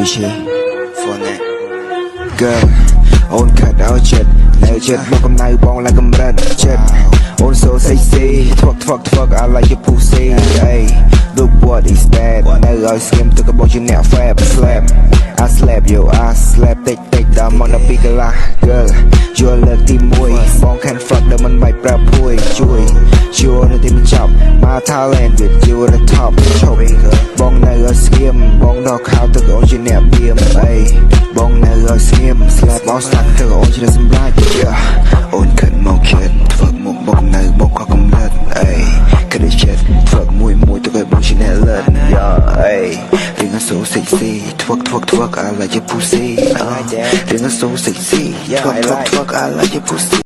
Richie for that girl on cut out jet no jet no come now bong like a brand jet on so sexy fuck I like your pussy hey look what is that no I skim took about your neck fab slap I slap your ass slap take down on the big girl you're lucky boy bong can fuck the man by prep boy joy you're the team chop my talent with you the top choke bong no skim bong dog how to go on your neck beam hey bong no skim slap all stuck to on your some black yeah on cut mong kid fuck một bong no bong có công lên hey cái đấy chết fuck mùi tôi phải bong trên này lên yeah hey tiếng nó so sexy fuck I like your pussy tiếng nó so sexy fuck I like your pussy